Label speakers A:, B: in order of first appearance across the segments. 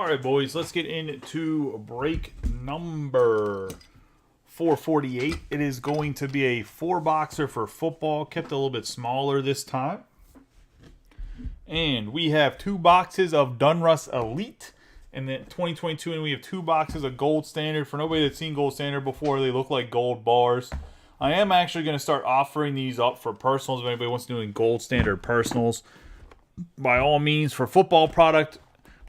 A: All right, boys, let's get into break number 448. It is going to be a 4-boxer for football, kept a little bit smaller this time. And we have 2 boxes of Donruss Elite in the 2022, and we have 2 boxes of Gold Standard. For nobody that's seen Gold Standard before, they look like gold bars. I am actually going to start offering these up for personals. If anybody wants to do Gold Standard personals, by all means, for football product,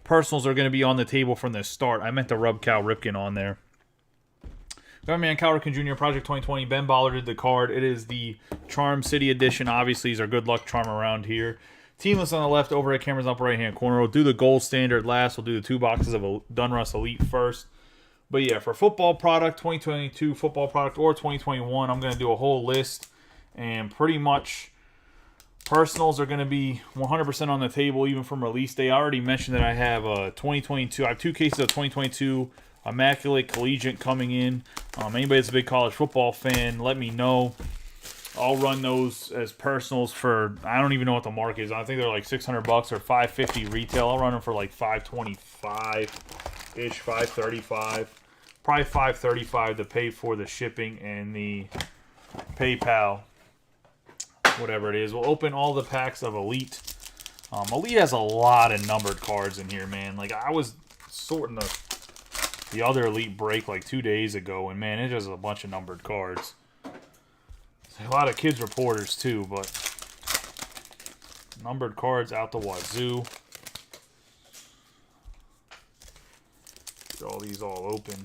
A: personals are going to be on the table from the start. I meant to rub Cal Ripken on there. Government Cal Ripken Jr. Project 2020. Ben Baller did the card. It is the Charm City edition. Obviously, he's our good luck charm around here. Teamless on the left, overhead cameras up right-hand corner. We'll do the Gold Standard last. We'll do the 2 boxes of Donruss Elite first. But yeah, for football product, 2022 football product, or 2021, I'm going to do a whole list. And pretty much personals are going to be 100% on the table, even from release day. I already mentioned that I have 2022. I have 2 cases of 2022 Immaculate Collegiate coming in. Anybody that's a big college football fan, let me know. I'll run those as personals for, I don't even know what the market is. I think they're like $600 or $550 retail. I'll run them for like $525-ish, $535. Probably $535 to pay for the shipping and the PayPal, whatever it is. We'll open all the packs of Elite. Elite has a lot of numbered cards in here, man. Like, I was sorting the other Elite break like 2 days ago, and man, it just a bunch of numbered cards. A lot of kids reporters too, but numbered cards out the wazoo. Get all these all open.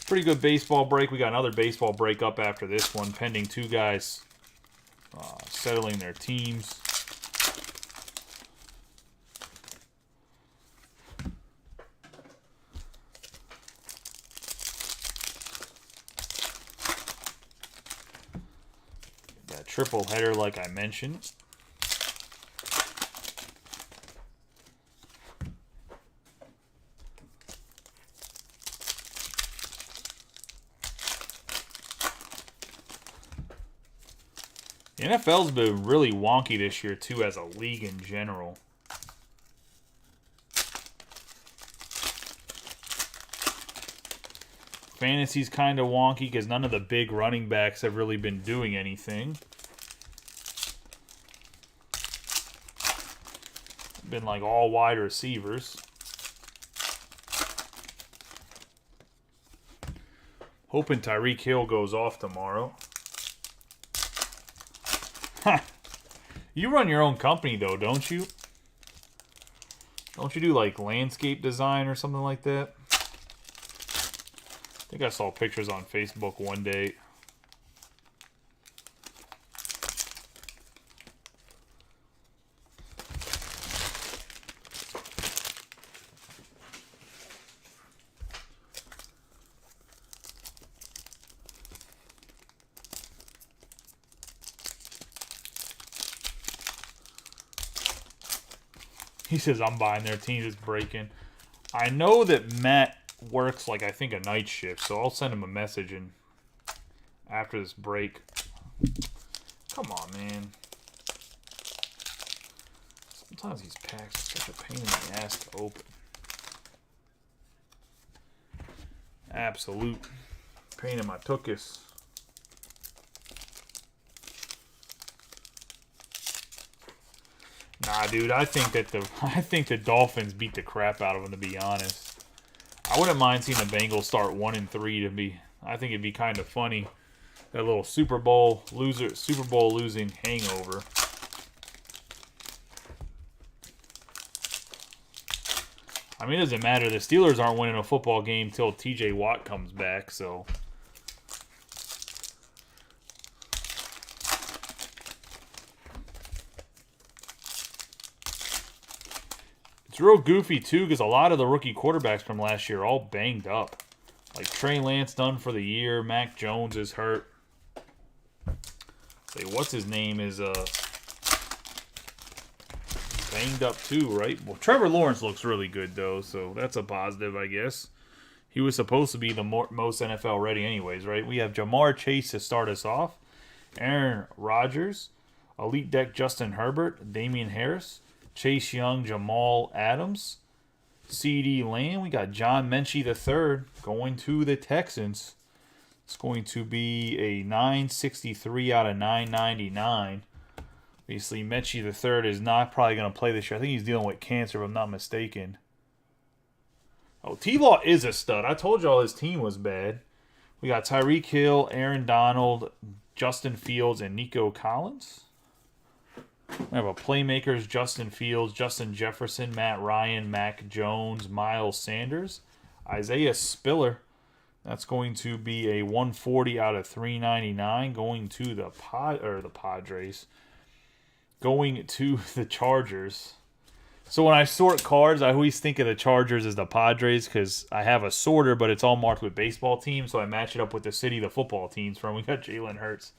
A: Pretty good baseball break. We got another baseball break up after this one, pending 2 guys settling their teams. Triple header like I mentioned. The NFL's been really wonky this year too as a league in general. Fantasy's kind of wonky because none of the big running backs have really been doing anything. Been like all wide receivers. Hoping Tyreek Hill goes off tomorrow. You run your own company though, don't you? Don't you do like landscape design or something like that? I think I saw pictures on Facebook one day. He says, I'm buying their team. It's breaking. I know that Matt works, like, I think a night shift, so I'll send him a message and after this break. Come on, man. Sometimes these packs are such a pain in the ass to open. Absolute pain in my tuchus. Nah, dude, I think the Dolphins beat the crap out of them, to be honest. I wouldn't mind seeing the Bengals start 1-3 to be. I think it'd be kind of funny. That little Super Bowl losing hangover. I mean, it doesn't matter. The Steelers aren't winning a football game till TJ Watt comes back, so. It's real goofy, too, because a lot of the rookie quarterbacks from last year are all banged up. Like Trey Lance done for the year. Mac Jones is hurt. Say, what's his name is banged up too, right? Well, Trevor Lawrence looks really good, though, so that's a positive, I guess. He was supposed to be the most NFL ready anyways, right? We have Jamar Chase to start us off. Aaron Rodgers. Elite Deck Justin Herbert. Damian Harris. Chase Young, Jamal Adams, CD Lamb. We got John Mechie III going to the Texans. It's going to be a 963 out of 999. Obviously, Mechie III is not probably going to play this year. I think he's dealing with cancer, if I'm not mistaken. Oh, T-Law is a stud. I told y'all his team was bad. We got Tyreek Hill, Aaron Donald, Justin Fields, and Nico Collins. We have a playmakers: Justin Fields, Justin Jefferson, Matt Ryan, Mac Jones, Miles Sanders, Isaiah Spiller. That's going to be a 140 out of 399 going to the Padres. Going to the Chargers. So when I sort cards, I always think of the Chargers as the Padres because I have a sorter, but it's all marked with baseball teams, so I match it up with the city the football teams from. We got Jalen Hurts,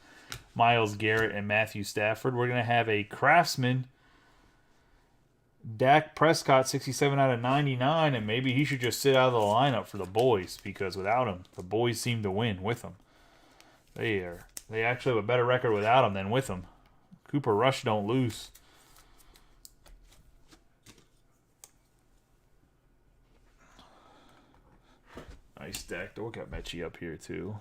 A: Myles Garrett, and Matthew Stafford. We're going to have a Craftsman, Dak Prescott, 67 out of 99, and maybe he should just sit out of the lineup for the boys because without him, the boys seem to win with him. They actually have a better record without him than with him. Cooper Rush don't lose. Nice stack. We got Mechie up here too.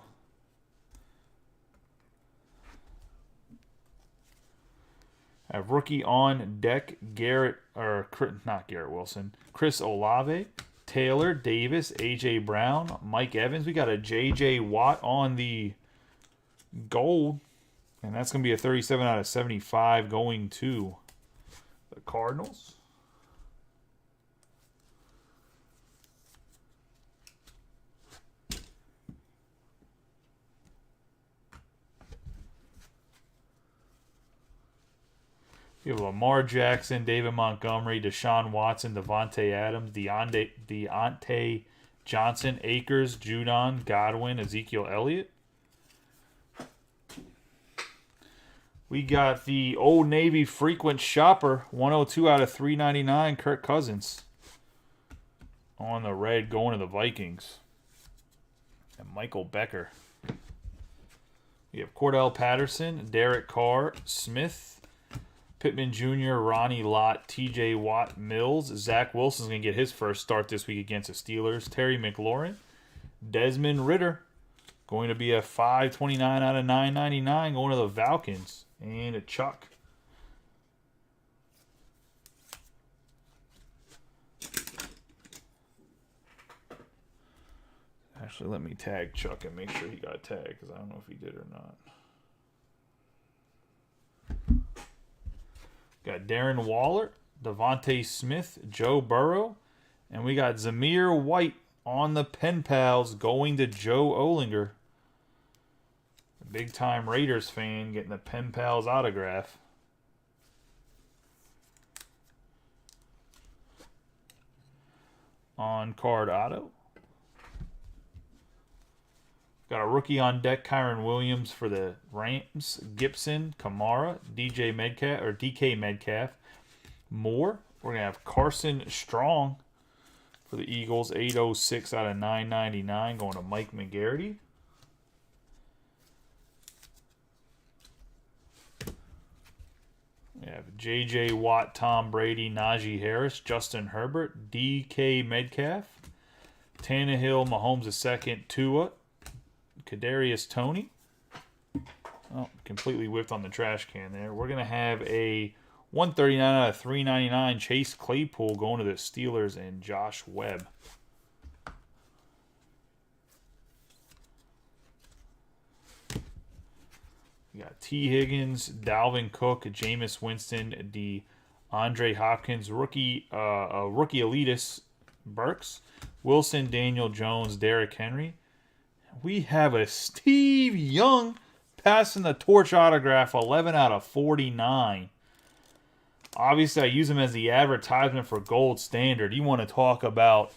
A: I have rookie on deck, not Garrett Wilson, Chris Olave, Taylor, Davis, A.J. Brown, Mike Evans. We got a J.J. Watt on the gold, and that's going to be a 37 out of 75 going to the Cardinals. You have Lamar Jackson, David Montgomery, Deshaun Watson, Devontae Adams, Deontay Johnson, Akers, Judon, Godwin, Ezekiel Elliott. We got the Old Navy frequent shopper, 102 out of 399, Kirk Cousins. On the red, going to the Vikings. And Michael Becker. We have Cordell Patterson, Derek Carr, Smith, Pittman Jr., Ronnie Lott, TJ Watt, Mills. Zach Wilson's going to get his first start this week against the Steelers. Terry McLaurin. Desmond Ridder. Going to be a 529 out of 999 going to the Falcons. And a Chuck. Actually, let me tag Chuck and make sure he got tagged because I don't know if he did or not. Got Darren Waller, Devontae Smith, Joe Burrow, and we got Zamir White on the Pen Pals going to Joe Olinger. A big-time Raiders fan getting the Pen Pals autograph. On card auto. Got a rookie on deck, Kyron Williams for the Rams, Gibson, Kamara, DK Metcalf, Moore. We're going to have Carson Strong for the Eagles, 806 out of 999 going to Mike McGarity. We have J.J. Watt, Tom Brady, Najee Harris, Justin Herbert, DK Metcalf, Tannehill, Mahomes II, Tua, Kadarius Toney. Oh, completely whiffed on the trash can there. We're going to have a 139 out of 399 Chase Claypool going to the Steelers and Josh Webb. We got T. Higgins, Dalvin Cook, Jameis Winston, DeAndre Hopkins, rookie elitist Burks, Wilson, Daniel Jones, Derrick Henry. We have a Steve Young passing the torch autograph, 11 out of 49. Obviously, I use him as the advertisement for Gold Standard. You want to talk about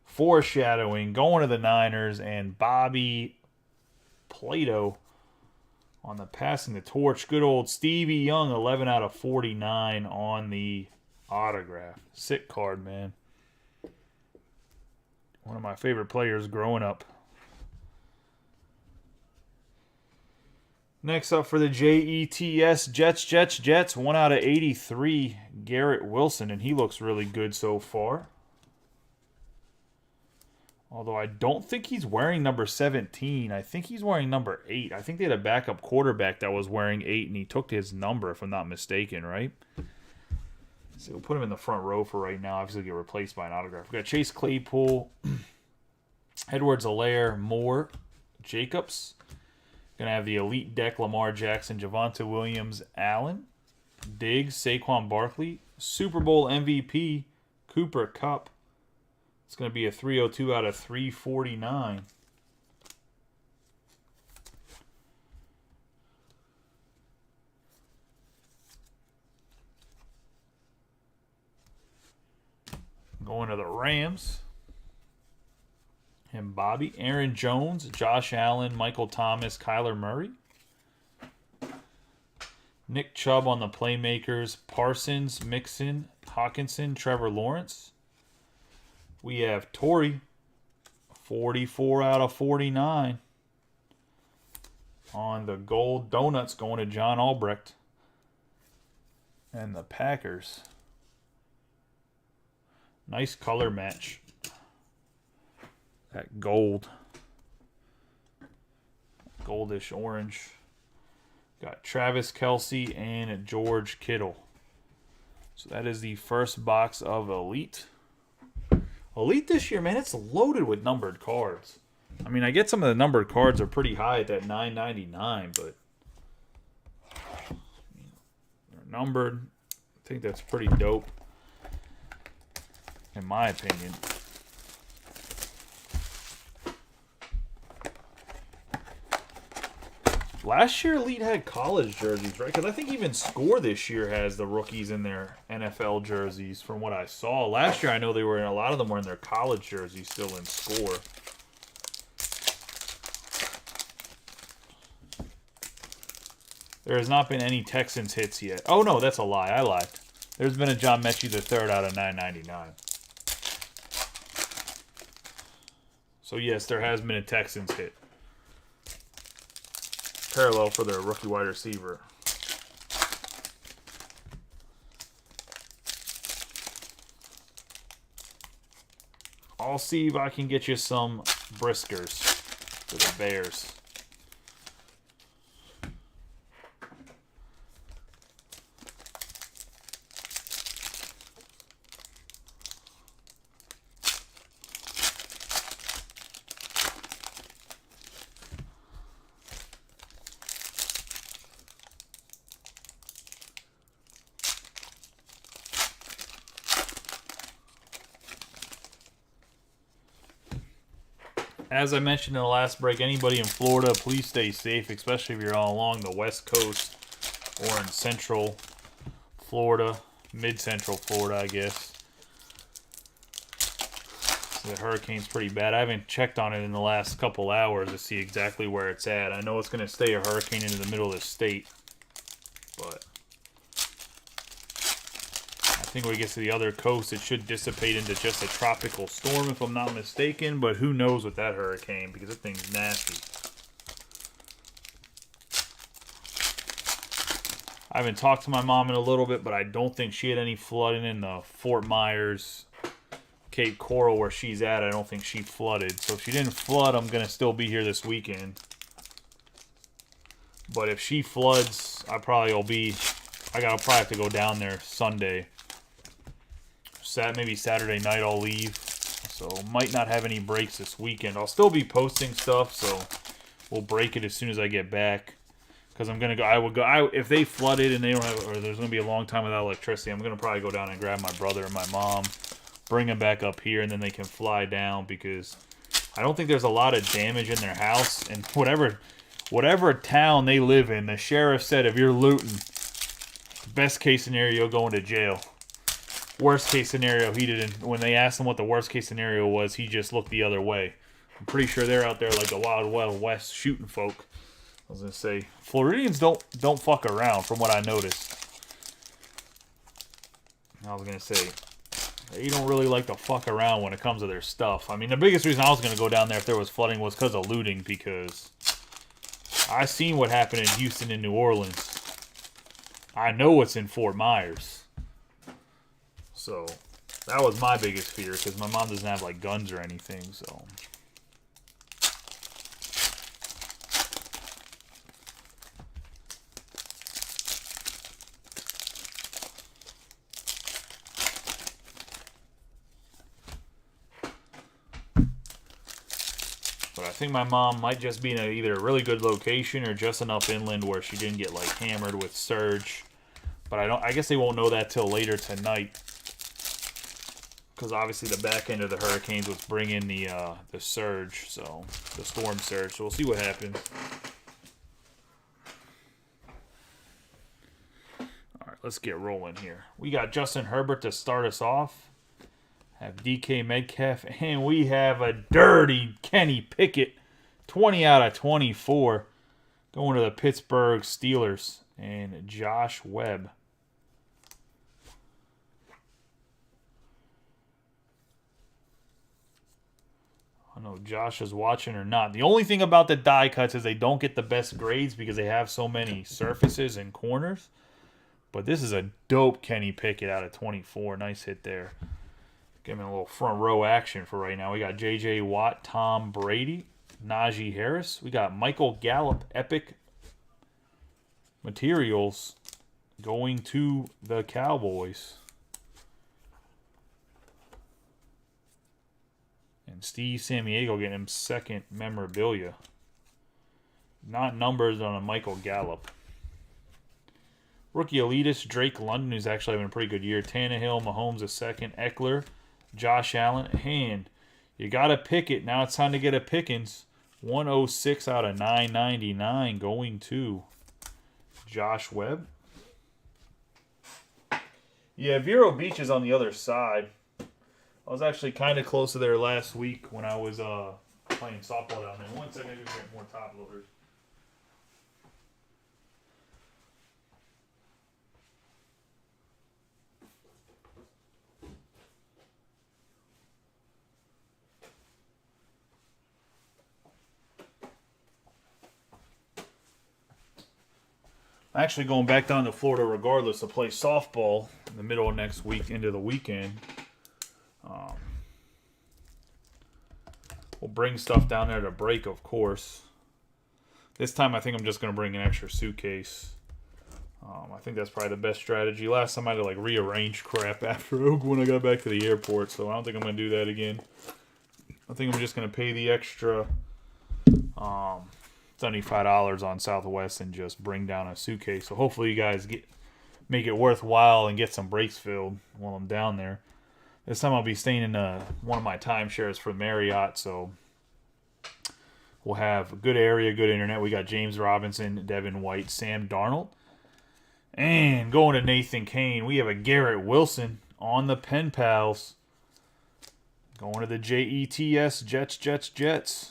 A: foreshadowing, going to the Niners, and Bobby Plato on the passing the torch. Good old Stevie Young, 11 out of 49 on the autograph. Sick card, man. One of my favorite players growing up. Next up for the JETS, Jets. 1 out of 83, Garrett Wilson, and he looks really good so far. Although I don't think he's wearing number 17. I think he's wearing number 8. I think they had a backup quarterback that was wearing 8, and he took his number, if I'm not mistaken, right? So we'll put him in the front row for right now. Obviously, get replaced by an autograph. We've got Chase Claypool, Edwards-Helaire, Moore, Jacobs. Going to have the elite deck, Lamar Jackson, Javonte Williams, Allen, Diggs, Saquon Barkley, Super Bowl MVP, Cooper Kupp. It's going to be a 302 out of 349. Going to the Rams. And Bobby, Aaron Jones, Josh Allen, Michael Thomas, Kyler Murray. Nick Chubb on the playmakers, Parsons, Mixon, Hawkinson, Trevor Lawrence. We have Torrey, 44 out of 49. On the gold donuts going to John Albrecht. And the Packers. Nice color match. That gold. Goldish orange. Got Travis Kelce and George Kittle. So that is the first box of Elite. Elite this year, man, it's loaded with numbered cards. I mean, I get some of the numbered cards are pretty high at that $9.99, but they're numbered. I think that's pretty dope, in my opinion. Last year, Elite had college jerseys, right? Because I think even Score this year has the rookies in their NFL jerseys from what I saw. Last year, I know they were in, a lot of them were in their college jerseys still in Score. There has not been any Texans hits yet. Oh, no, that's a lie. I lied. There's been a John Mechie III out of $9.99. So, yes, there has been a Texans hit. Parallel for their rookie wide receiver. I'll see if I can get you some Briskers for the Bears. As I mentioned in the last break, anybody in Florida, please stay safe, especially if you're all along the West Coast or in Central Florida, Mid-Central Florida, I guess. The hurricane's pretty bad. I haven't checked on it in the last couple hours to see exactly where it's at. I know it's going to stay a hurricane into the middle of the state, but I think when it gets to the other coast, it should dissipate into just a tropical storm, if I'm not mistaken. But who knows with that hurricane, because that thing's nasty. I haven't talked to my mom in a little bit, but I don't think she had any flooding in the Fort Myers, Cape Coral, where she's at. I don't think she flooded. So if she didn't flood, I'm going to still be here this weekend. But if she floods, I probably probably have to go down there Sunday. Maybe Saturday night I'll leave, so might not have any breaks this weekend. I'll still be posting stuff, so we'll break it as soon as I get back. Because I'm gonna go. If they flooded and they don't have, or there's gonna be a long time without electricity, I'm gonna probably go down and grab my brother and my mom, bring them back up here, and then they can fly down. Because I don't think there's a lot of damage in their house, and whatever town they live in, the sheriff said if you're looting, best case scenario, you'll go into jail. Worst case scenario, he didn't. When they asked him what the worst case scenario was, he just looked the other way. I'm pretty sure they're out there like the Wild Wild West shooting folk. I was gonna say Floridians don't fuck around, from what I noticed. I was gonna say they don't really like to fuck around when it comes to their stuff. I mean, the biggest reason I was gonna go down there if there was flooding was because of looting. Because I seen what happened in Houston and New Orleans. I know what's in Fort Myers. So, That was my biggest fear because my mom doesn't have like guns or anything, so. But I think my mom might just be in either a really good location or just enough inland where she didn't get like hammered with surge. But I guess they won't know that till later tonight. Because obviously the back end of the hurricanes was bringing the surge, so the storm surge. So we'll see what happens. All right, let's get rolling here. We got Justin Herbert to start us off. Have DK Metcalf, and we have a dirty Kenny Pickett, 20 out of 24, going to the Pittsburgh Steelers, and Josh Webb. I don't know if Josh is watching or not. The only thing about the die cuts is they don't get the best grades because they have so many surfaces and corners. But this is a dope Kenny Pickett out of 24. Nice hit there. Give him a little front row action for right now. We got J.J. Watt, Tom Brady, Najee Harris. We got Michael Gallup, Epic Materials going to the Cowboys. And Steve Samiego getting him second memorabilia. Not numbers on a Michael Gallup. Rookie elitist Drake London, who's actually having a pretty good year. Tannehill, Mahomes a second. Eckler, Josh Allen. And you got to pick it. Now it's time to get a Pickens. 106 out of 999 going to Josh Webb. Yeah, Vero Beach is on the other side. I was actually kind of close to there last week when I was playing softball down there. One second, I just get more top loaders. I'm actually going back down to Florida regardless to play softball in the middle of next week into the weekend. We'll bring stuff down there to break, of course. This time I think I'm just going to bring an extra suitcase. I think that's probably the best strategy. Last time I had to like rearrange crap after when I got back to the airport, so I don't think I'm going to do that again. I think I'm just going to pay the extra $75 on Southwest and just bring down a suitcase. So hopefully you guys make it worthwhile and get some breaks filled while I'm down there. This time I'll be staying in one of my timeshares for Marriott, so we'll have a good area, good internet. We got James Robinson, Devin White, Sam Darnold. And going to Nathan Kane, we have a Garrett Wilson on the Pen Pals. Going to the Jets, Jets.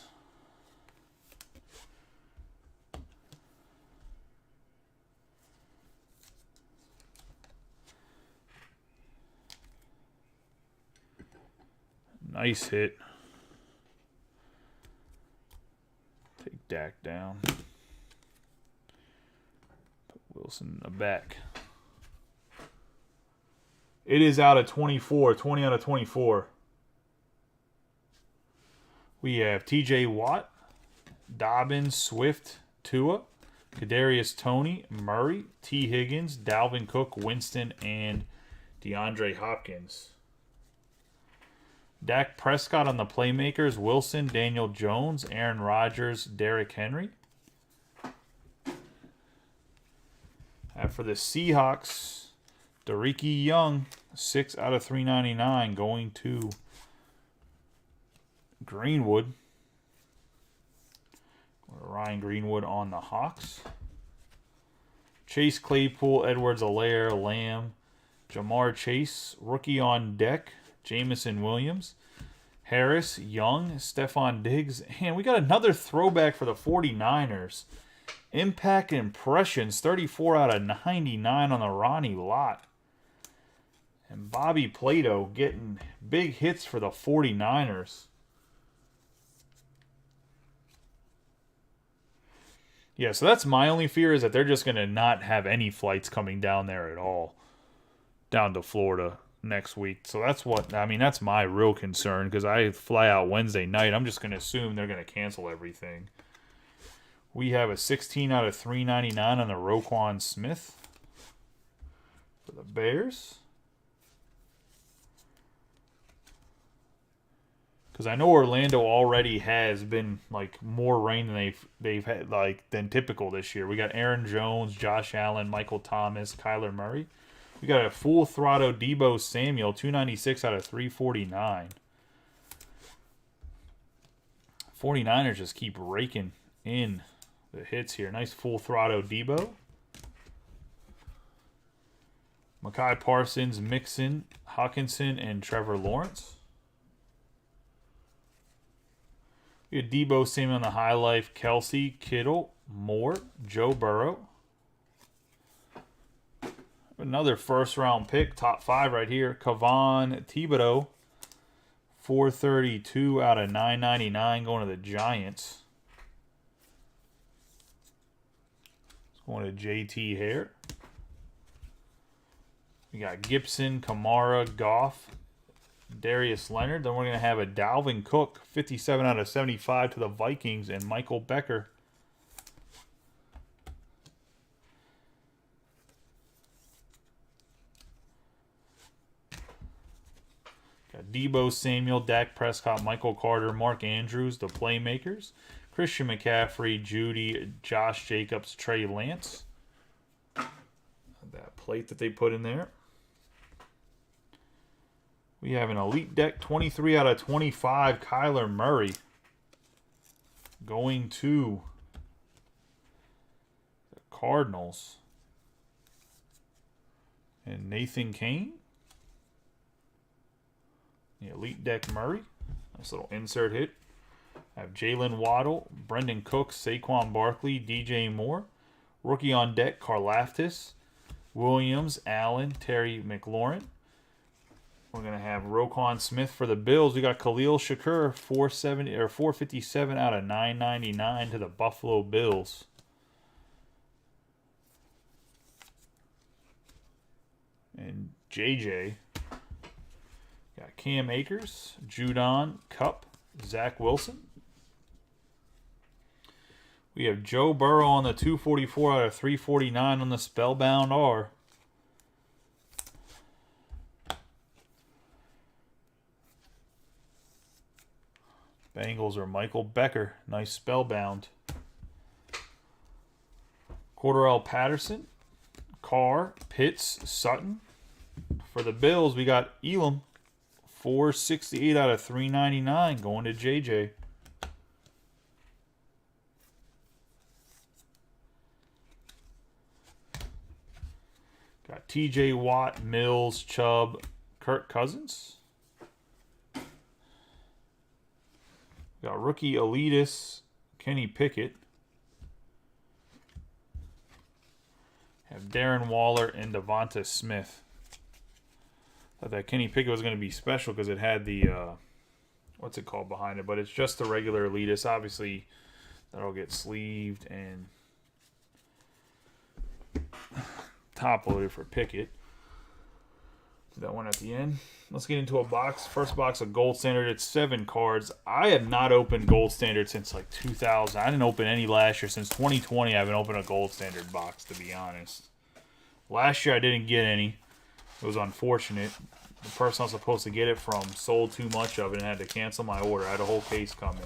A: Nice hit. Take Dak down. Put Wilson in the back. It is out of 24. 20 out of 24. We have TJ Watt, Dobbins, Swift, Tua, Kadarius Toney, Murray, T. Higgins, Dalvin Cook, Winston, and DeAndre Hopkins. Dak Prescott on the playmakers, Wilson, Daniel Jones, Aaron Rodgers, Derrick Henry. For the Seahawks, Dareke Young, 6 out of 399 going to Greenwood. Ryan Greenwood on the Hawks. Chase Claypool, Edwards-Helaire, Lamb, Jamar Chase, rookie on deck. Jamison Williams, Harris, Young, Stephon Diggs. And we got another throwback for the 49ers. Impact Impressions, 34 out of 99 on the Ronnie Lott. And Bobby Plato getting big hits for the 49ers. Yeah, so that's my only fear is that they're just going to not have any flights coming down there at all. Down to Florida. next week. So that's what, I mean, that's my real concern because I fly out Wednesday night. I'm just going to assume they're going to cancel everything. We have a 16 out of 399 on the Roquan Smith for the Bears. Because I know Orlando already has been like more rain than they've had than typical this year. We got Aaron Jones, Josh Allen, Michael Thomas, Kyler Murray. We got a full throttle Deebo Samuel, 296 out of 349. 49ers just keep raking in the hits here. Nice full throttle Deebo. Mekhi Parsons, Mixon, Hawkinson, and Trevor Lawrence. We had Deebo Samuel on the high life, Kelsey, Kittle, Moore, Joe Burrow. Another first-round pick, top 5 right here. Kayvon Thibodeau, 432 out of 999 going to the Giants. It's going to JT Hare. We got Gibson, Kamara, Goff, Darius Leonard. Then we're going to have a Dalvin Cook, 57 out of 75 to the Vikings, and Michael Becker. Got Deebo Samuel, Dak Prescott, Michael Carter, Mark Andrews, the playmakers. Christian McCaffrey, Judy, Josh Jacobs, Trey Lance. That plate that they put in there. We have an Elite Deck 23 out of 25, Kyler Murray. Going to the Cardinals. And Nathan Kane. The Elite Deck Murray. Nice little insert hit. I have Jalen Waddle, Brendan Cooks, Saquon Barkley, DJ Moore. Rookie on deck, Karlaftis, Williams, Allen, Terry McLaurin. We're going to have Roquan Smith for the Bills. We got Khalil Shakur, 457 out of 999 to the Buffalo Bills. And JJ. Got Cam Akers, Judon, Kupp, Zach Wilson. We have Joe Burrow on the 244 out of 349 on the Spellbound R. Bengals are Michael Becker. Nice Spellbound. Cordarrelle Patterson, Carr, Pitts, Sutton. For the Bills, we got Elam. 468 out of 399 going to JJ. Got TJ Watt, Mills, Chubb, Kirk Cousins. Got rookie Elitist, Kenny Pickett. Have Darren Waller and Devonta Smith. Thought that Kenny Pickett was going to be special because it had the, what's it called behind it? But it's just the regular Elitist. Obviously, that'll get sleeved and top loaded for Pickett. Do that one at the end. Let's get into a box. First box of Gold Standard. It's 7 cards. I have not opened Gold Standard since like 2000. I didn't open any last year. Since 2020, I haven't opened a Gold Standard box, to be honest. Last year, I didn't get any. It was unfortunate. The person I was supposed to get it from sold too much of it and had to cancel my order. I had a whole case coming.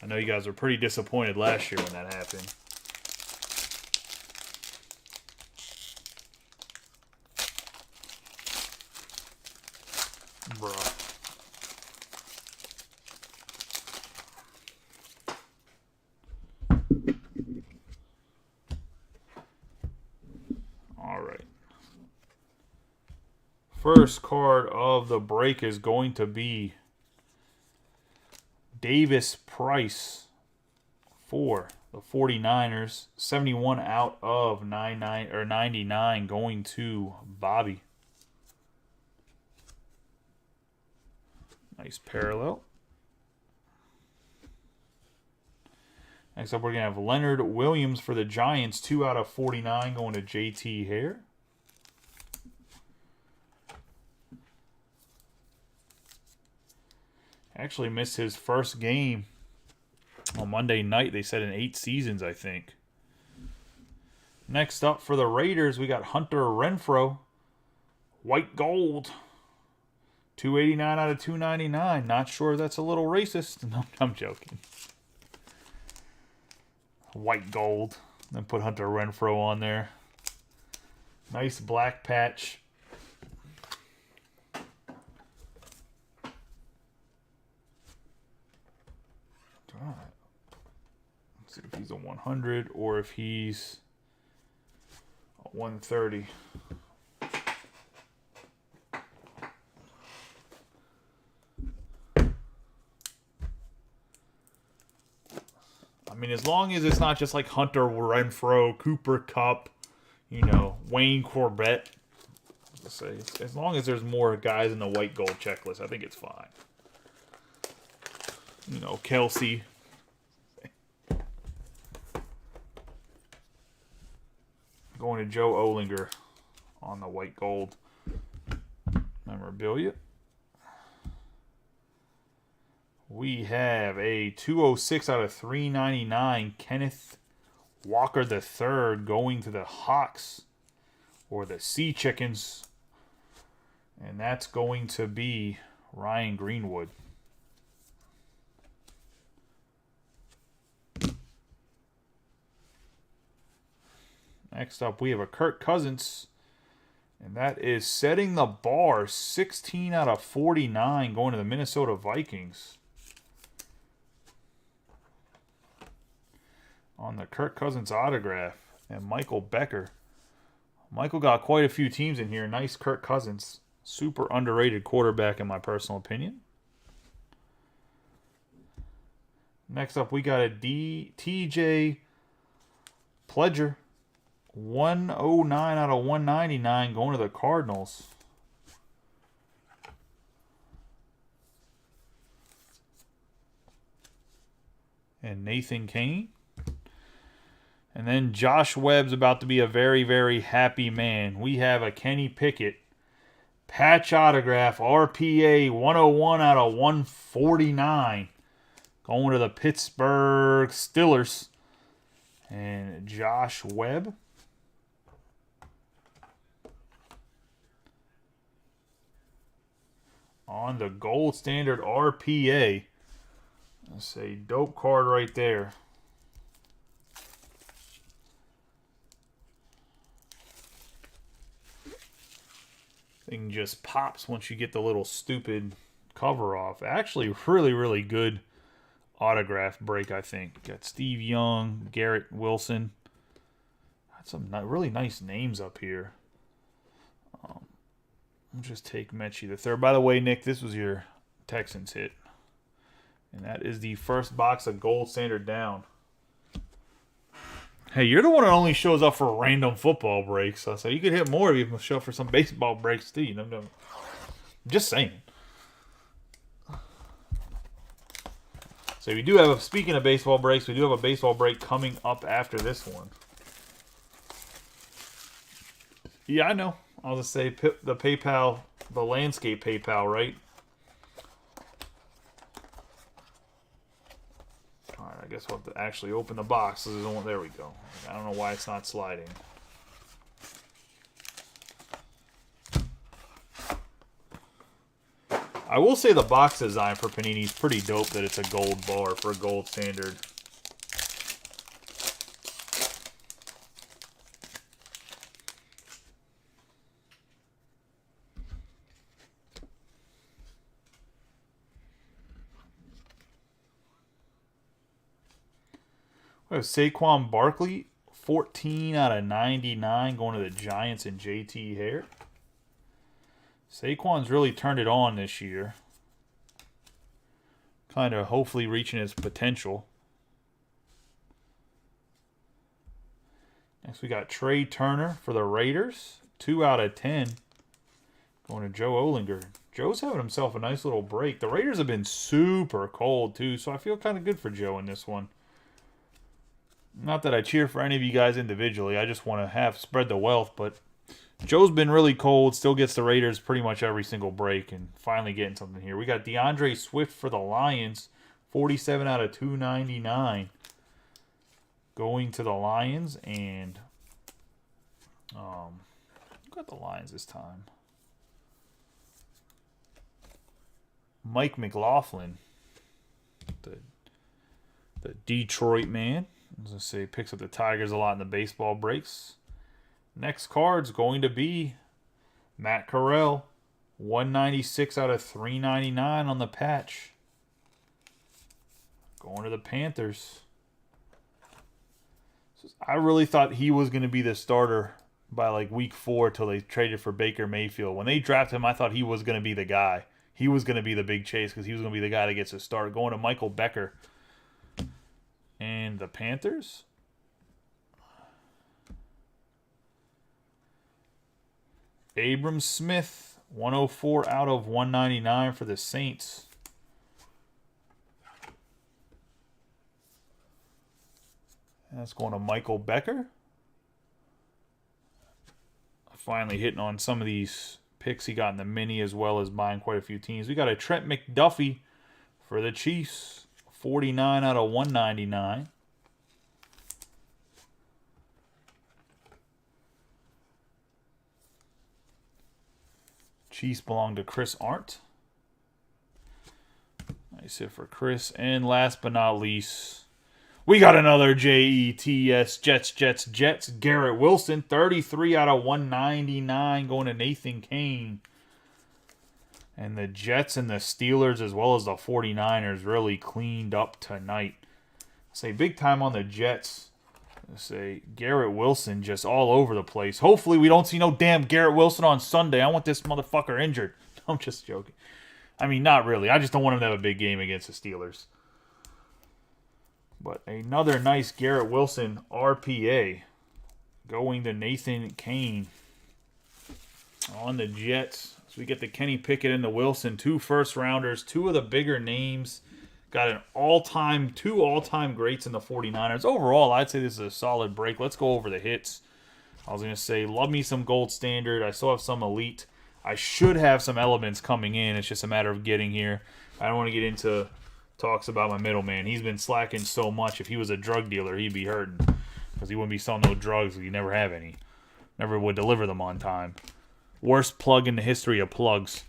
A: I know you guys were pretty disappointed last year when that happened. Bruh. All right. First card of the break is going to be Davis Price for the 49ers. 71 out of 99 going to Bobby. Nice parallel. Next up, we're going to have Leonard Williams for the Giants. 2 out of 49 going to JT Hare. Actually missed his first game on Monday night. They said in 8 seasons, I think. Next up for the Raiders, we got Hunter Renfrow. White gold. 289 out of 299. Not sure if that's a little racist. No, I'm joking. White gold. Then put Hunter Renfrow on there. Nice black patch. Let's see if he's a 100 or if he's a 130. I mean, as long as it's not just like Hunter Renfrow, Cooper Kupp, you know, Wayne Corbett. Let's say, as long as there's more guys in the white gold checklist, I think it's fine. You know, Kelsey. Going to Joe Olinger on the white gold memorabilia. We have a 206 out of 399 Kenneth Walker III going to the Hawks or the Sea Chickens. And that's going to be Ryan Greenwood. Next up, we have a Kirk Cousins. And that is setting the bar. 16 out of 49 going to the Minnesota Vikings. On the Kirk Cousins autograph. And Michael Becker. Michael got quite a few teams in here. Nice Kirk Cousins. Super underrated quarterback in my personal opinion. Next up, we got a TJ Pledger. 109 out of 199 going to the Cardinals. And Nathan Kane. And then Josh Webb's about to be a very, very happy man. We have a Kenny Pickett patch autograph, RPA 101 out of 149. Going to the Pittsburgh Steelers. And Josh Webb. On the gold standard RPA. Let's say dope card right there. Thing just pops once you get the little stupid cover off. Actually, really, really good autograph break, I think. Got Steve Young, Garrett Wilson. Got some really nice names up here. I'll just take Mechie the third. By the way, Nick, this was your Texans hit. And that is the first box of gold standard down. Hey, you're the one that only shows up for random football breaks. So you could hit more if you show up for some baseball breaks too. You know, I'm just saying. So we do have, speaking of baseball breaks, we do have a baseball break coming up after this one. Yeah, I know. I'll just say the PayPal, the landscape PayPal, right? Alright, I guess we'll have to actually open the box. There we go. I don't know why it's not sliding. I will say the box design for Panini is pretty dope that it's a gold bar for a gold standard. We have Saquon Barkley, 14 out of 99 going to the Giants and JT Hare. Saquon's really turned it on this year. Kind of hopefully reaching his potential. Next we got Trey Turner for the Raiders. 2 out of 10 going to Joe Olinger. Joe's having himself a nice little break. The Raiders have been super cold too, so I feel kind of good for Joe in this one. Not that I cheer for any of you guys individually. I just want to spread the wealth, but Joe's been really cold. Still gets the Raiders pretty much every single break. And finally getting something here. We got DeAndre Swift for the Lions. 47 out of 299. Going to the Lions. And who got the Lions this time? Mike McLaughlin. The Detroit man. As I say, picks up the Tigers a lot in the baseball breaks. Next card's going to be Matt Corral. 196 out of 399 on the patch. Going to the Panthers. I really thought he was going to be the starter by like week 4 till they traded for Baker Mayfield. When they drafted him, I thought he was going to be the guy. He was going to be the big chase because he was going to be the guy that gets a start. Going to Michael Becker. And the Panthers. Abram Smith, 104 out of 199 for the Saints. And that's going to Michael Becker. Finally hitting on some of these picks he got in the mini as well as buying quite a few teams. We got a Trent McDuffie for the Chiefs. 49 out of 199. Chiefs belong to Chris Arndt. Nice hit for Chris. And last but not least, we got another Jets, Jets. Garrett Wilson, 33 out of 199 going to Nathan Kane. And the Jets and the Steelers as well as the 49ers really cleaned up tonight. Say big time on the Jets. Say Garrett Wilson just all over the place. Hopefully we don't see no damn Garrett Wilson on Sunday. I want this motherfucker injured. I'm just joking. I mean, not really. I just don't want him to have a big game against the Steelers. But another nice Garrett Wilson RPA going to Nathan Kane on the Jets. So we get the Kenny Pickett and the Wilson, 2 first-rounders, 2 of the bigger names. Got an two all-time greats in the 49ers. Overall, I'd say this is a solid break. Let's go over the hits. I was going to say, love me some Gold Standard. I still have some Elite. I should have some Elements coming in. It's just a matter of getting here. I don't want to get into talks about my middleman. He's been slacking so much. If he was a drug dealer, he'd be hurting. Because he wouldn't be selling no drugs. He'd never have any. Never would deliver them on time. Worst plug in the history of plugs.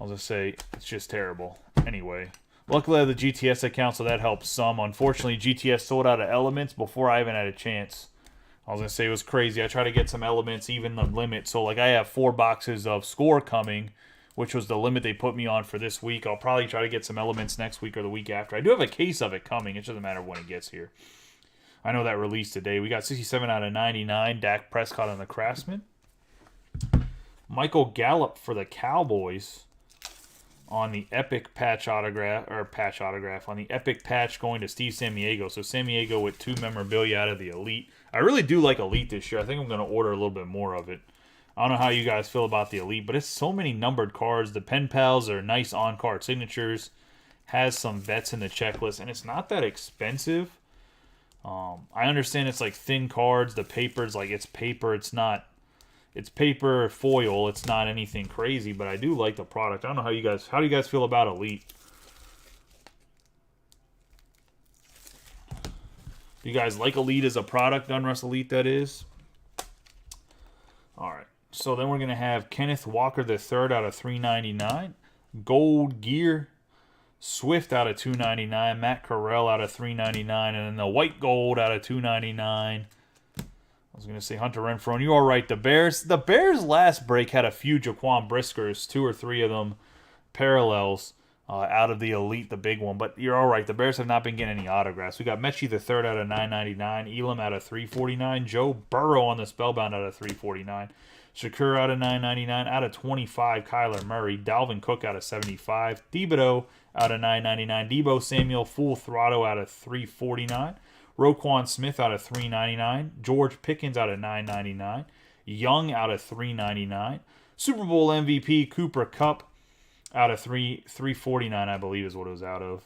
A: I was going to say, it's just terrible. Anyway, luckily I have the GTS account, so that helps some. Unfortunately, GTS sold out of Elements before I even had a chance. I was going to say it was crazy. I tried to get some Elements, even the limit. So, like, I have 4 boxes of Score coming, which was the limit they put me on for this week. I'll probably try to get some Elements next week or the week after. I do have a case of it coming. It doesn't matter when it gets here. I know that released today. We got 67 out of 99. Dak Prescott on the Craftsman. Michael Gallup for the Cowboys on the Epic patch autograph, on the Epic patch going to Steve Sammiego. So Sammiego with 2 memorabilia out of the Elite. I really do like Elite this year. I think I'm going to order a little bit more of it. I don't know how you guys feel about the Elite, but it's so many numbered cards. The Pen Pals are nice on-card signatures. Has some vets in the checklist, and it's not that expensive. I understand it's like thin cards. The paper's like it's paper. It's paper foil. It's not anything crazy, but I do like the product. I don't know how do you guys feel about Elite? Do you guys like Elite as a product? Dunruss Elite, that is. All right. So then we're going to have Kenneth Walker the third out of 399. Gold Gear. Swift out of 299. Matt Corral out of 399. And then the white gold out of 299. I was going to say Hunter Renfrow. And you are right. The Bears last break had a few Jaquan Briskers. 2 or 3 of them parallels out of the Elite, the big one. But you're all right. The Bears have not been getting any autographs. We got Mechie the third out of 999. Elam out of 349. Joe Burrow on the Spellbound out of 349. Shakur out of 999. Out of 25, Kyler Murray. Dalvin Cook out of 75. Thibodeau out of 999. Debo Samuel Full Throttle out of 349. Roquan Smith out of 399. George Pickens out of 999. Young out of 399. Super Bowl MVP Cooper Kupp out of 349, I believe is what it was out of.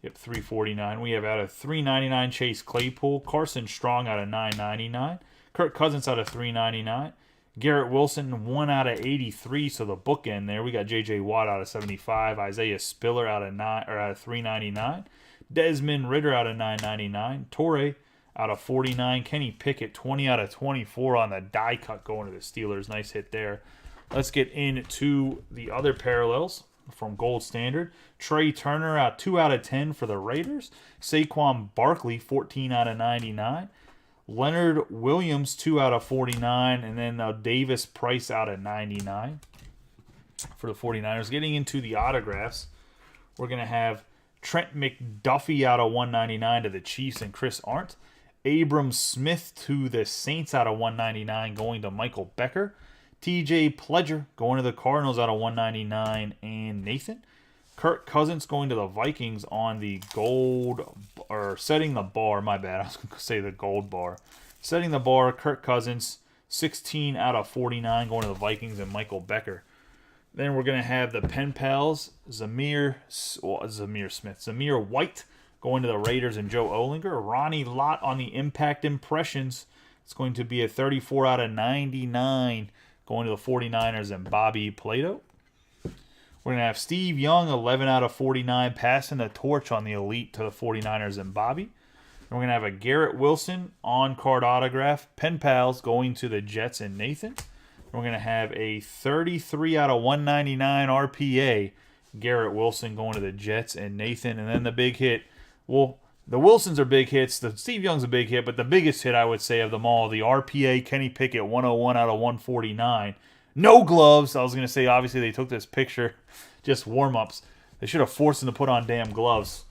A: Yep, 349. We have out of 399 Chase Claypool. Carson Strong out of 999. Kirk Cousins out of 399. Garrett Wilson, 1 out of 83, so the bookend there. We got J.J. Watt out of 75, Isaiah Spiller out of 399, Desmond Ridder out of 999, Torrey out of 49, Kenny Pickett, 20 out of 24 on the die cut going to the Steelers. Nice hit there. Let's get into the other parallels from Gold Standard. Trey Turner out 2 out of 10 for the Raiders. Saquon Barkley, 14 out of 99. Leonard Williams, 2 out of 49. And then Davis Price out of 99 for the 49ers. Getting into the autographs, we're going to have Trent McDuffie out of 199 to the Chiefs and Chris Arndt. Abram Smith to the Saints out of 199 going to Michael Becker. TJ Pledger going to the Cardinals out of 199 and Nathan. Kirk Cousins going to the Vikings on the gold, or setting the bar, my bad. I was going to say the gold bar. Setting the bar, Kirk Cousins, 16 out of 49 going to the Vikings and Michael Becker. Then we're going to have the pen pals, Zamir White going to the Raiders and Joe Olinger. Ronnie Lott on the Impact Impressions. It's going to be a 34 out of 99 going to the 49ers and Bobby Plato. We're going to have Steve Young, 11 out of 49, passing the torch on the Elite to the 49ers and Bobby. And we're going to have a Garrett Wilson on-card autograph, pen pals going to the Jets and Nathan. We're going to have a 33 out of 199 RPA, Garrett Wilson going to the Jets and Nathan. And then the big hit, well, the Wilsons are big hits. The Steve Young's a big hit, but the biggest hit, I would say, of them all, the RPA Kenny Pickett, 101 out of 149. No gloves. I was going to say, obviously, they took this picture, just warm-ups. They should have forced him to put on damn gloves.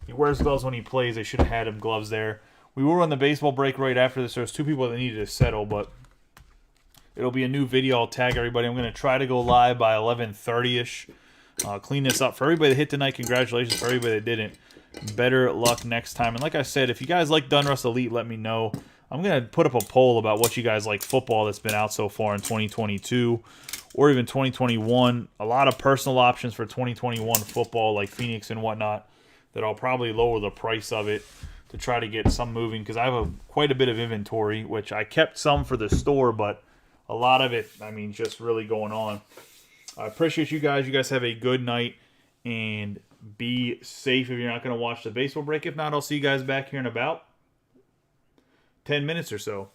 A: He wears gloves when he plays. They should have had him gloves there. We will run the baseball break right after this. There's 2 people that needed to settle, but it'll be a new video. I'll tag everybody. I'm going to try to go live by 11:30-ish. Clean this up. For everybody that hit tonight, congratulations. For everybody that didn't, better luck next time. And like I said, if you guys like Dunruss Elite, let me know. I'm going to put up a poll about what you guys like football that's been out so far in 2022 or even 2021. A lot of personal options for 2021 football like Phoenix and whatnot that I'll probably lower the price of it to try to get some moving because I have quite a bit of inventory, which I kept some for the store, but a lot of it, I mean, just really going on. I appreciate you guys. You guys have a good night and be safe if you're not going to watch the baseball break. If not, I'll see you guys back here in about 10 minutes or so.